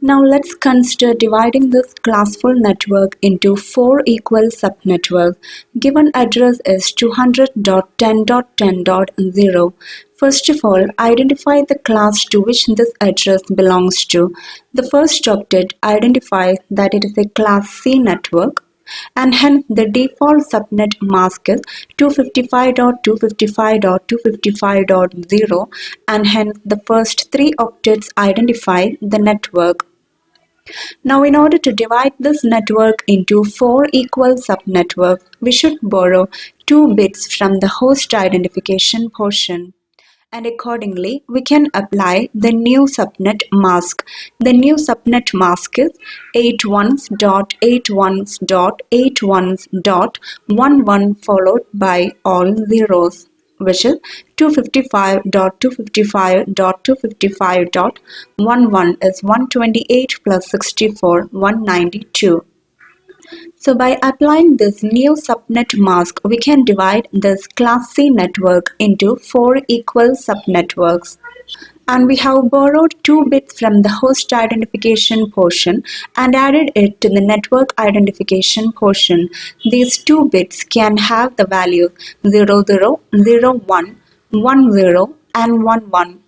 Now let's consider dividing this classful network into 4 equal subnetworks. Given address is 200.10.10.0. First of all, identify the class to which this address belongs to. The first octet identifies that it is a class C network, and hence the default subnet mask is 255.255.255.0, and hence the first 3 octets identify the network. Now, in order to divide this network into 4 equal subnetworks, we should borrow 2 bits from the host identification portion. And accordingly, we can apply the new subnet mask. The new subnet mask is 81.81.81.11 followed by all zeros, which is 255.255.255.11 is 128 plus 64, 192. So by applying this new subnet mask, we can divide this class C network into 4 equal subnetworks. And we have borrowed 2 bits from the host identification portion and added it to the network identification portion. These 2 bits can have the values 00, 01, 10 and 11.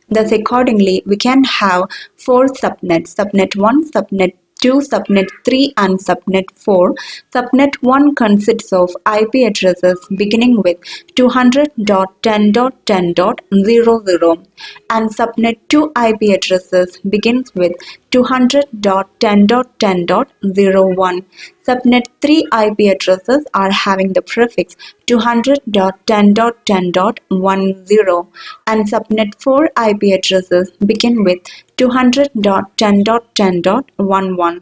Thus accordingly, we can have 4 subnets, subnet 1, subnet 2, subnet 3 and subnet 4. Subnet 1 consists of IP addresses beginning with 200.10.10.00 and subnet 2 IP addresses begins with 200.10.10.01. Subnet 3 IP addresses are having the prefix 200.10.10.10 and subnet 4 IP addresses begin with 200.10.10.11.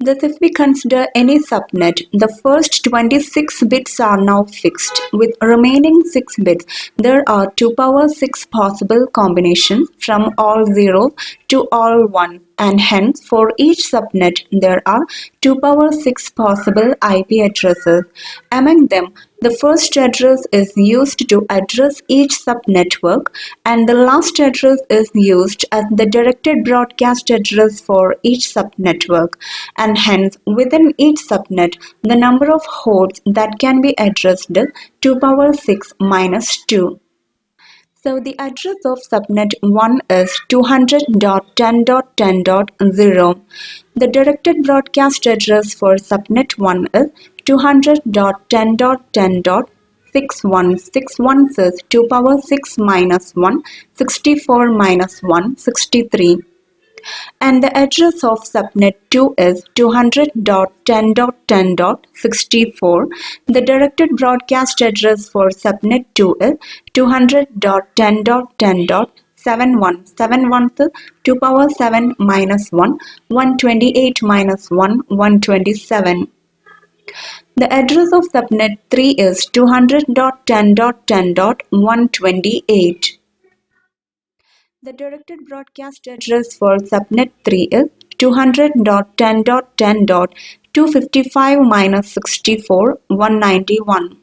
Thus, if we consider any subnet, the first 26 bits are now fixed. With remaining 6 bits, there are 2 power 6 possible combinations from all zeros to all 1, and hence for each subnet there are 2 power 6 possible IP addresses. Among them, the first address is used to address each subnetwork, and the last address is used as the directed broadcast address for each subnetwork, and hence within each subnet the number of hosts that can be addressed is 2 power 6 minus 2. So the address of subnet 1 is 200.10.10.0. The directed broadcast address for subnet 1 is 200.10.10.61. 61 is 2 power 6 minus 1, 64 minus 1, 63. And the address of subnet 2 is 200.10.10.64. The directed broadcast address for subnet 2 is 200.10.10.71. 71 is 2 power 7 minus 1, 128 minus 1, 127. The address of subnet 3 is 200.10.10.128. The directed broadcast address for subnet 3 is 200.10.10.255 minus 64, 191.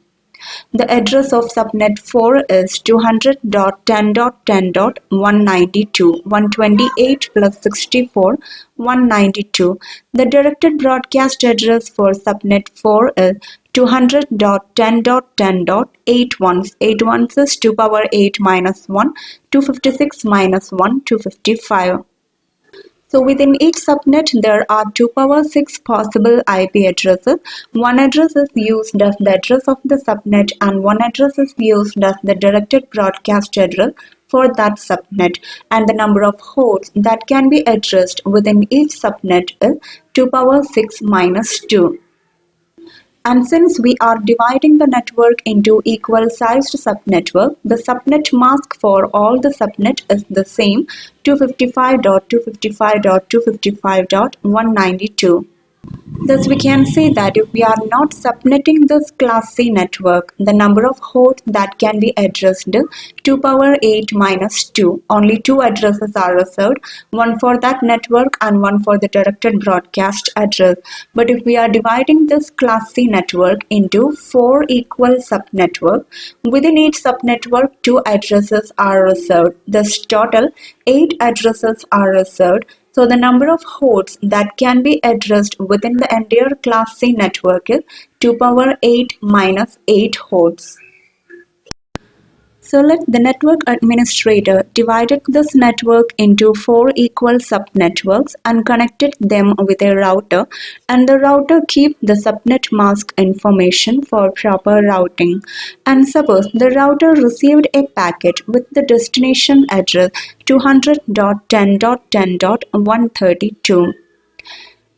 The address of subnet 4 is 200.10.10.192, 128 plus 64, 192. The directed broadcast address for subnet 4 is 200.10.10.81. 81 is 2 power 8 minus 1, 256 minus 1, 255. So within each subnet, there are 2 power 6 possible IP addresses. One address is used as the address of the subnet and one address is used as the directed broadcast address for that subnet. And the number of hosts that can be addressed within each subnet is 2 power 6 minus 2. And since we are dividing the network into equal sized subnetwork, the subnet mask for all the subnet is the same 255.255.255.192. Thus, we can say that if we are not subnetting this class C network, the number of hosts that can be addressed is 2 power 8 minus 2. Only 2 addresses are reserved, one for that network and one for the directed broadcast address. But if we are dividing this class C network into 4 equal subnetworks, within each subnetwork 2 addresses are reserved. Thus, total 8 addresses are reserved So the number of hosts that can be addressed within the entire class C network is 2 power 8 minus 8 hosts. So let the network administrator divided this network into 4 equal subnetworks and connected them with a router, and the router keep the subnet mask information for proper routing. And suppose the router received a packet with the destination address 200.10.10.132.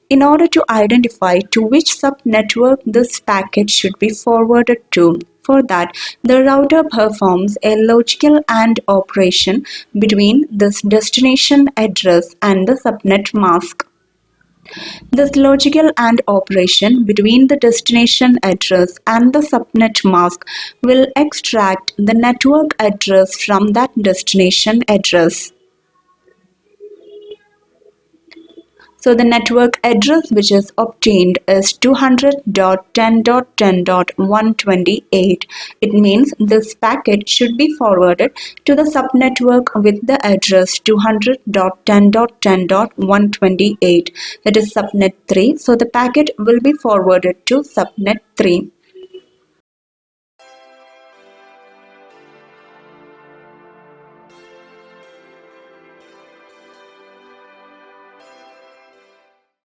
In order to identify to which subnetwork this packet should be forwarded to. For that, the router performs a logical AND operation between this destination address and the subnet mask. This logical AND operation between the destination address and the subnet mask will extract the network address from that destination address. So the network address which is obtained is 200.10.10.128. It means this packet should be forwarded to the subnetwork with the address 200.10.10.128. That is subnet 3. So the packet will be forwarded to subnet 3.